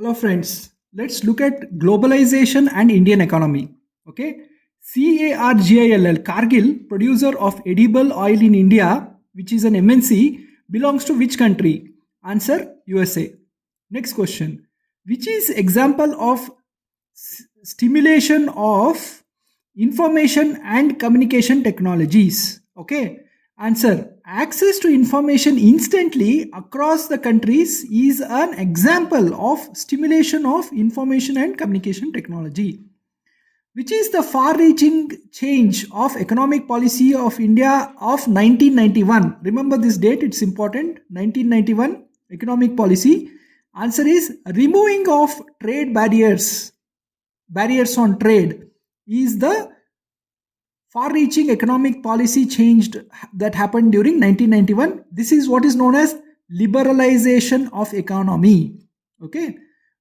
Hello, friends. Let's look at globalization and Indian economy. Okay. Cargill, producer of edible oil in India, which is an MNC, belongs to which country? Answer USA. Next question. Which is example of stimulation of information and communication technologies? Okay. Answer. Access to information instantly across the countries is an example of stimulation of information and communication technology. Which is the far reaching change of economic policy of India of 1991? Remember this date, it's important. 1991 economic policy. Answer is removing of trade barriers. Barriers on trade is the far reaching economic policy changed that happened during 1991. This is what is known as liberalization of economy. Okay,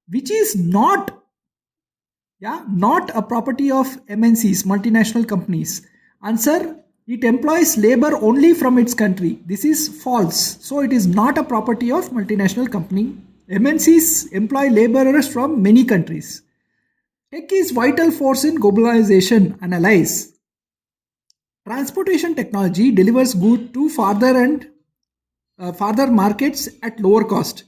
which is not a property of MNCs, multinational companies. Answer, it employs labor only from its country. This is false. So it is not a property of multinational company. MNCs employ laborers from many countries. Tech is vital force in globalization. Analyze. Transportation technology delivers goods to farther markets at lower cost.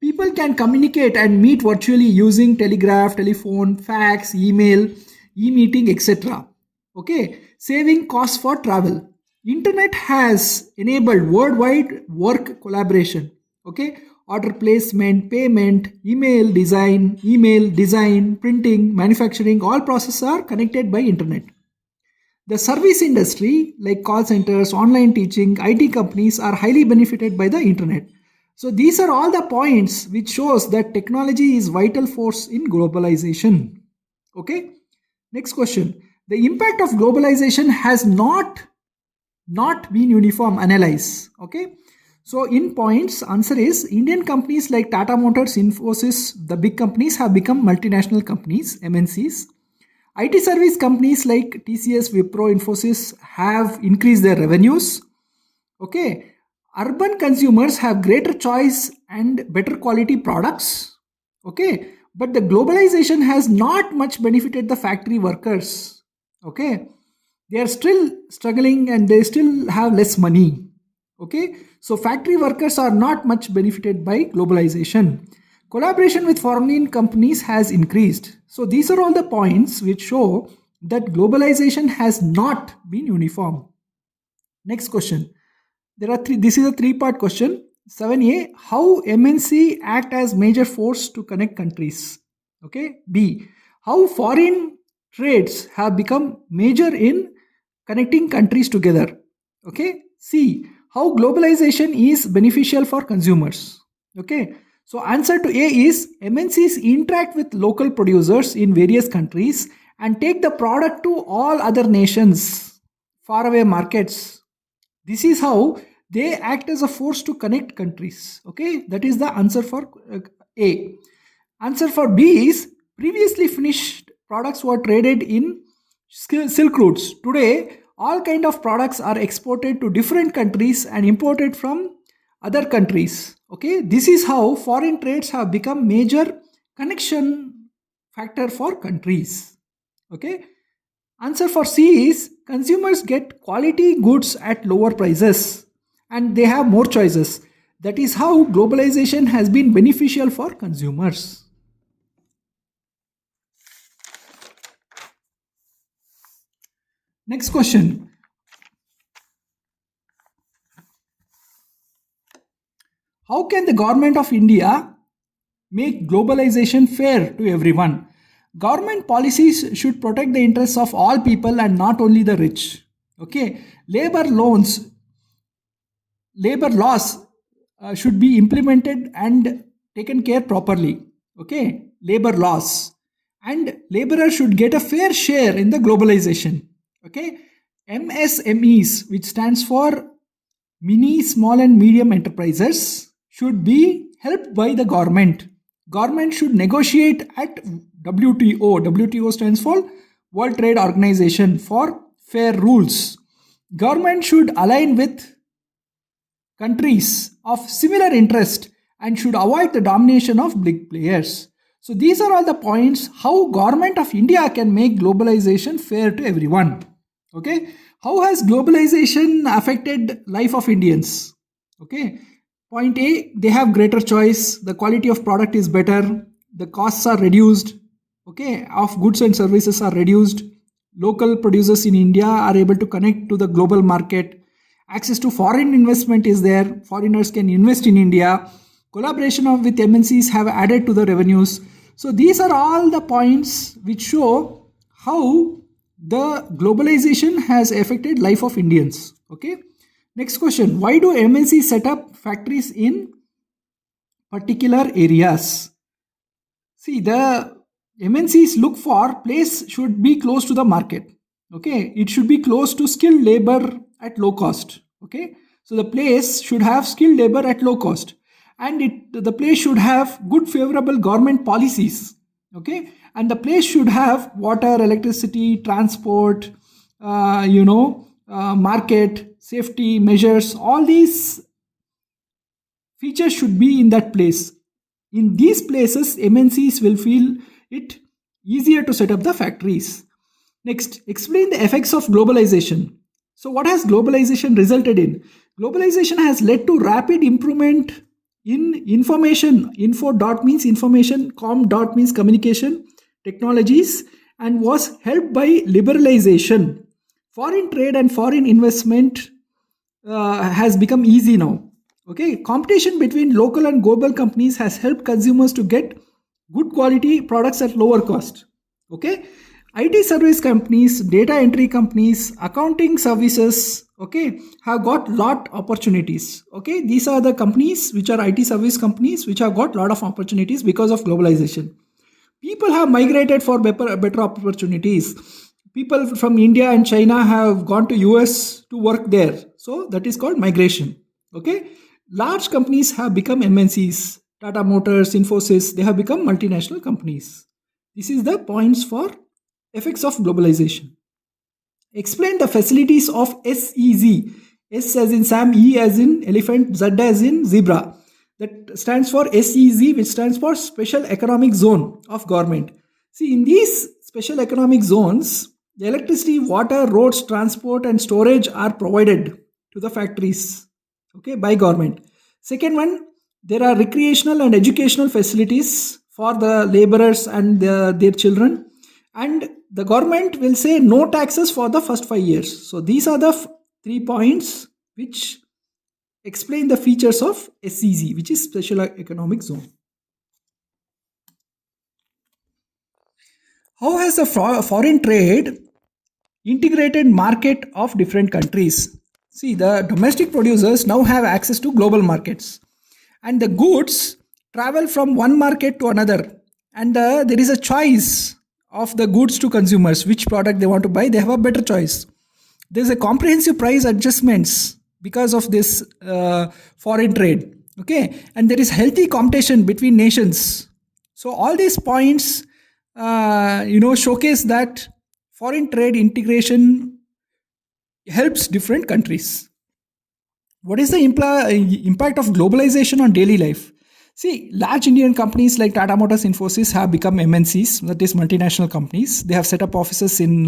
People can communicate and meet virtually using telegraph, telephone, fax, email, e-meeting, etc. Okay, saving costs for travel. Internet has enabled worldwide work collaboration. Okay, order placement, payment, email design, printing, manufacturing, all processes are connected by internet. The service industry, like call centers, online teaching, IT companies, are highly benefited by the internet. So these are all the points which shows that technology is vital force in globalization. Okay. Next question. The impact of globalization has not been uniform. Analyze. Okay. So in points, answer is Indian companies like Tata Motors, Infosys, the big companies have become multinational companies, MNCs. IT service companies like TCS, Wipro, Infosys have increased their revenues. Okay. Urban consumers have greater choice and better quality products. Okay. But the globalization has not much benefited the factory workers. Okay. They are still struggling and they still have less money. Okay. So factory workers are not much benefited by globalization. Collaboration with foreign companies has increased. So these are all the points which show that globalization has not been uniform. Next question. This is a three-part question. 7a. How MNC act as major force to connect countries? Okay. B. How foreign trades have become major in connecting countries together? Okay. C. How globalization is beneficial for consumers? Okay. So answer to A is MNCs interact with local producers in various countries and take the product to all other nations, faraway markets. This is how they act as a force to connect countries. Okay, that is the answer for A. Answer for B is previously finished products were traded in silk routes. Today, all kind of products are exported to different countries and imported from other countries. Okay, this is how foreign trades have become major connection factor for countries. Okay, answer for C is consumers get quality goods at lower prices and they have more choices. That is how globalization has been beneficial for consumers. Next question. How can the government of India make globalization fair to everyone? Government policies should protect the interests of all people and not only the rich. Okay, labor laws should be implemented and taken care properly. Okay, labor laws, and laborers should get a fair share in the globalization. Okay, MSMEs, which stands for mini, small and medium enterprises, should be helped by the government. Government should negotiate at WTO. WTO stands for World Trade Organization for fair rules. Government should align with countries of similar interest and should avoid the domination of big players. So these are all the points how government of India can make globalization fair to everyone. Okay, how has globalization affected life of Indians? Okay, point A, they have greater choice, the quality of product is better, the costs are reduced, okay, of goods and services are reduced, local producers in India are able to connect to the global market, access to foreign investment is there, foreigners can invest in India, collaboration with MNCs have added to the revenues. So these are all the points which show how the globalization has affected life of Indians. Okay, next question, why do MNCs set up factories in particular areas? See, the MNCs look for place should be close to the market. Okay, it should be close to skilled labor at low cost. Okay, so the place should have skilled labor at low cost, and the place should have good favorable government policies. Okay, and the place should have water, electricity, transport, market, safety measures. All these features should be in that place. In these places, MNCs will feel it easier to set up the factories. Next, explain the effects of globalization. So, what has globalization resulted in? Globalization has led to rapid improvement in information. Info dot means information, com dot means communication technologies, and was helped by liberalization. Foreign trade and foreign investment has become easy now. Okay, competition between local and global companies has helped consumers to get good quality products at lower cost. Okay, IT service companies, data entry companies, accounting services, okay, have got lot opportunities. Okay, these are the companies which are IT service companies which have got lot of opportunities because of globalization. People have migrated for better opportunities. People from India and China have gone to US to work there. So that is called migration. Okay. Large companies have become MNCs. Tata Motors, Infosys, they have become multinational companies. This is the points for effects of globalization. Explain the facilities of SEZ. S as in Sam, E as in elephant, Z as in zebra. That stands for SEZ, which stands for Special Economic Zone of government. See, in these special economic zones, the electricity, water, roads, transport, and storage are provided to the factories, okay, by government. Second one, there are recreational and educational facilities for the laborers and their children, and the government will say no taxes for the first 5 years. So these are the 3 points which explain the features of SEZ, which is Special Economic Zone. How has the foreign trade integrated market of different countries? See, the domestic producers now have access to global markets, and the goods travel from one market to another, and there is a choice of the goods to consumers, which product they want to buy. They have a better choice. There's a comprehensive price adjustments because of this foreign trade. Okay, and there is healthy competition between nations. So all these points showcase that foreign trade integration helps different countries. What is the impact of globalization on daily life? See, large Indian companies like Tata Motors, Infosys have become MNCs, that is multinational companies. They have set up offices in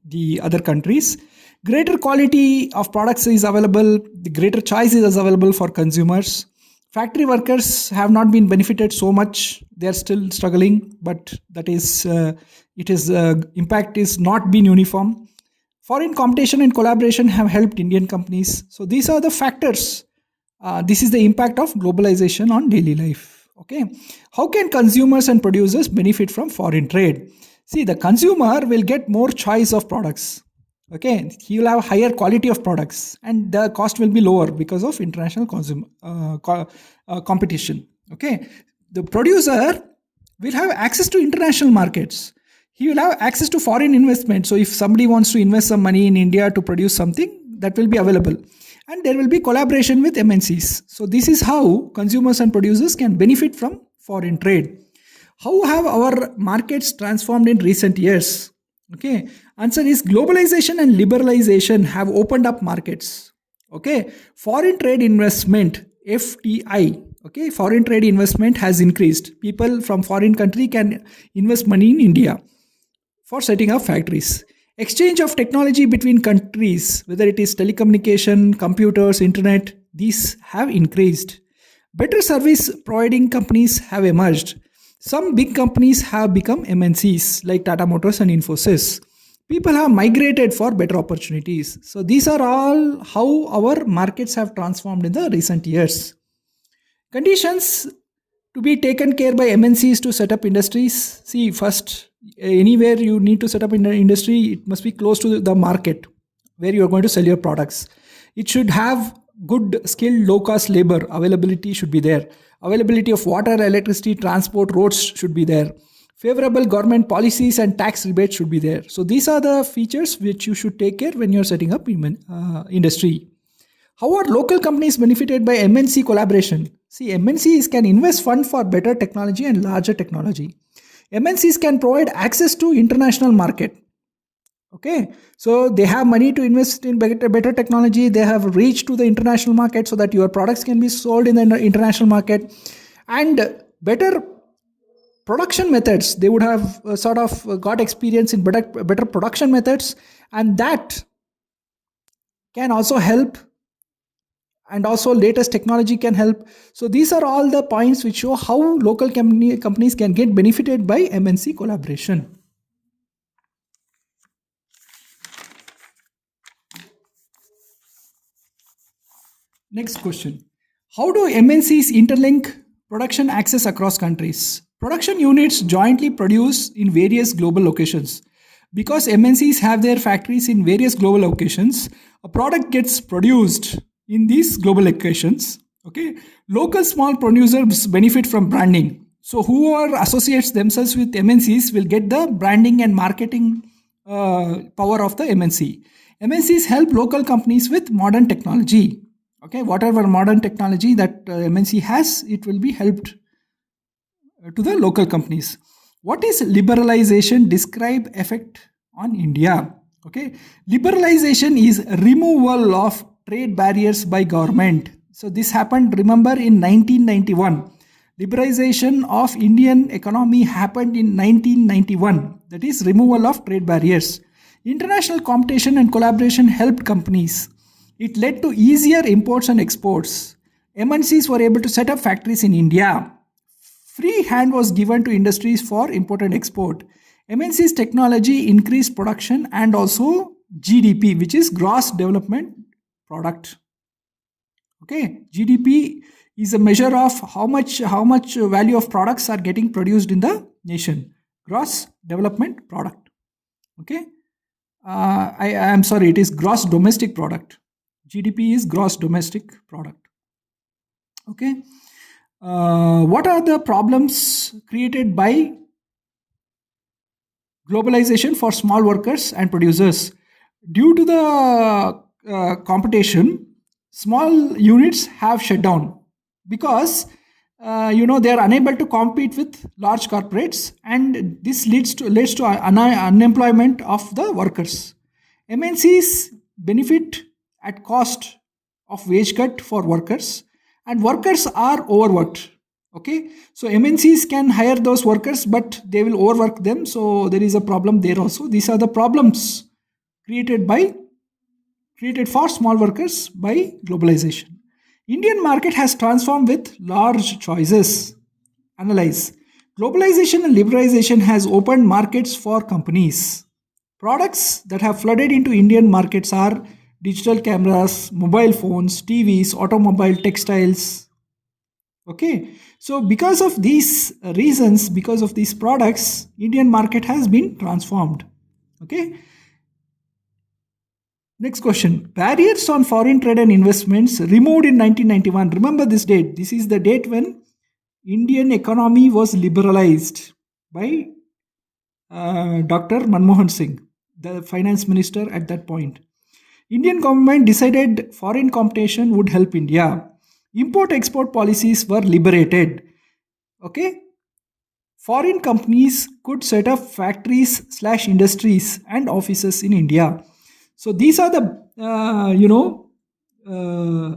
the other countries. Greater quality of products is available, the greater choice is available for consumers. Factory workers have not been benefited so much. They are still struggling, but that is, impact is not been uniform. Foreign competition and collaboration have helped Indian companies. So these are the factors. This is the impact of globalization on daily life. Okay, how can consumers and producers benefit from foreign trade? See, the consumer will get more choice of products. Okay, he will have higher quality of products, and the cost will be lower because of international competition. Okay, the producer will have access to international markets. He will have access to foreign investment. So if somebody wants to invest some money in India to produce something, that will be available, and there will be collaboration with MNCs. So this is how consumers and producers can benefit from foreign trade. How have our markets transformed in recent years? Okay, answer is globalization and liberalization have opened up markets. Okay, foreign trade investment, FTI, Okay, foreign trade investment has increased. People from foreign country can invest money in India for setting up factories. Exchange of technology between countries, whether it is telecommunication, computers, internet, these have increased. Better service providing companies have emerged. Some big companies have become MNCs like Tata Motors and Infosys. People have migrated for better opportunities. So these are all how our markets have transformed in the recent years. Conditions to be taken care by MNCs to set up industries. See, first, anywhere you need to set up in the industry, it must be close to the market where you are going to sell your products. It should have good skilled, low cost labor. Availability should be there. Availability of water, electricity, transport, roads should be there. Favorable government policies and tax rebates should be there. So these are the features which you should take care when you're setting up industry. How are local companies benefited by MNC collaboration? See, MNCs can invest fund for better technology and larger technology. MNCs can provide access to international market. Okay, so they have money to invest in better technology. They have reach to the international market so that your products can be sold in the international market, and better production methods. They would have sort of got experience in better production methods, and that can also help, and also latest technology can help. So these are all the points which show how local companies can get benefited by MNC collaboration. Next question. How do MNCs interlink production access across countries? Production units jointly produce in various global locations. Because MNCs have their factories in various global locations, a product gets produced in these global locations. Okay, local small producers benefit from branding. So whoever associates themselves with MNCs will get the branding and marketing power of the MNC. MNCs help local companies with modern technology. Okay, whatever modern technology that MNC has, it will be helped to the local companies. What is liberalization? Describe effect on India. Okay, liberalization is removal of trade barriers by government. So this happened, remember, in 1991. Liberalization of Indian economy happened in 1991. That is removal of trade barriers. International competition and collaboration helped companies. It led to easier imports and exports. MNCs were able to set up factories in India. Free hand was given to industries for import and export. MNC's technology increased production and also GDP, which is gross development product. Okay, GDP is a measure of how much value of products are getting produced in the nation. Gross development product. Okay, I am sorry, it is gross domestic product. GDP is gross domestic product. Okay. What are the problems created by globalization for small workers and producers? Due to the competition, small units have shut down because they are unable to compete with large corporates, and this leads to unemployment of the workers. MNCs benefit at cost of wage cut for workers, and workers are overworked. Okay, so MNCs can hire those workers, but they will overwork them, so there is a problem there also. These are the problems created for small workers by globalization. Indian market has transformed with large choices. Analyze. Globalization and liberalization has opened markets for companies. Products that have flooded into Indian markets are digital cameras, mobile phones, TVs, automobile, textiles. Okay, so because of these reasons, because of these products, Indian market has been transformed. Okay. Next question. Barriers on foreign trade and investments removed in 1991. Remember this date. This is the date when Indian economy was liberalized by Dr. Manmohan Singh, the finance minister at that point. Indian government decided foreign competition would help India. Import-export policies were liberated. Okay. Foreign companies could set up factories / industries and offices in India. So these are the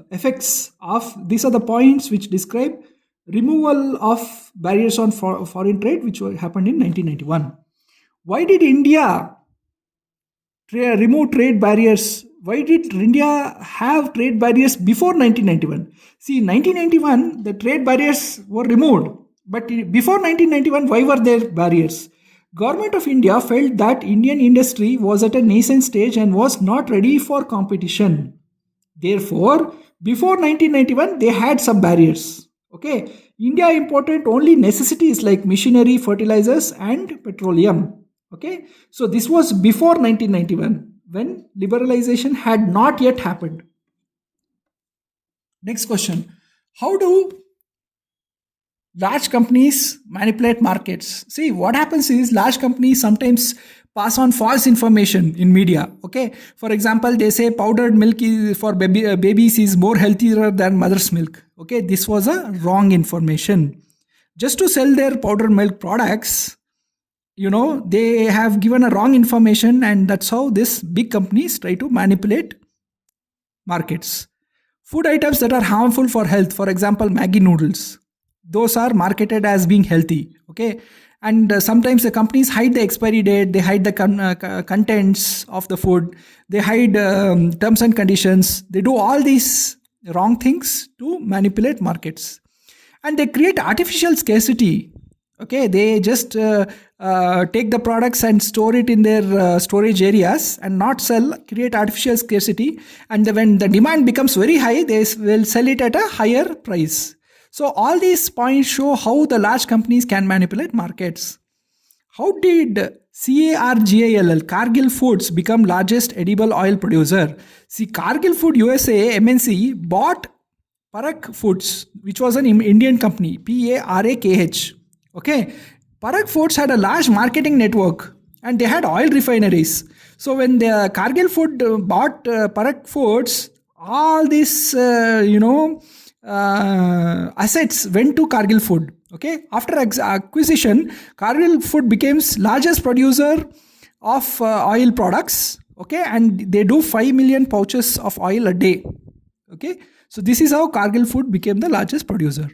effects of, these are the points which describe removal of barriers on foreign trade, which happened in 1991. Why did India remove trade barriers? Why did India have trade barriers before 1991? See, 1991, the trade barriers were removed. But before 1991, why were there barriers? Government of India felt that Indian industry was at a nascent stage and was not ready for competition. Therefore, before 1991, they had some barriers. Okay, India imported only necessities like machinery, fertilizers, and petroleum. Okay, so this was before 1991 when liberalization had not yet happened. Next question: how do large companies manipulate markets? See, what happens is large companies sometimes pass on false information in media. Okay, for example, they say powdered milk for babies is more healthier than mother's milk. Okay, this was a wrong information. Just to sell their powdered milk products, they have given a wrong information, and that's how this big companies try to manipulate markets. Food items that are harmful for health, for example, Maggi noodles, those are marketed as being healthy. Okay, and sometimes the companies hide the expiry date, they hide the contents of the food, they hide terms and conditions, they do all these wrong things to manipulate markets, and they create artificial scarcity. Okay, they just take the products and store it in their storage areas and not sell, create artificial scarcity, and when the demand becomes very high, they will sell it at a higher price. So all these points show how the large companies can manipulate markets. How did CARGIL, Cargill Foods, become largest edible oil producer? See, Cargill Food USA MNC bought Parak Foods, which was an Indian company, PARAKH. Okay, Parak Foods had a large marketing network and they had oil refineries. So when the Cargill Food bought Parak Foods, all these assets went to Cargill Food. Okay, after acquisition, Cargill Food becomes largest producer of oil products. Okay, and they do 5 million pouches of oil a day. Okay, so this is how Cargill Food became the largest producer.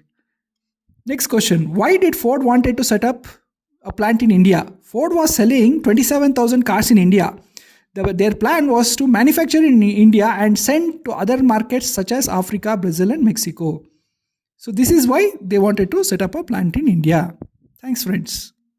Next question: why did Ford wanted to set up a plant in India? Ford was selling 27,000 cars in India. Their plan was to manufacture in India and send to other markets such as Africa, Brazil, and Mexico. So this is why they wanted to set up a plant in India. Thanks, friends.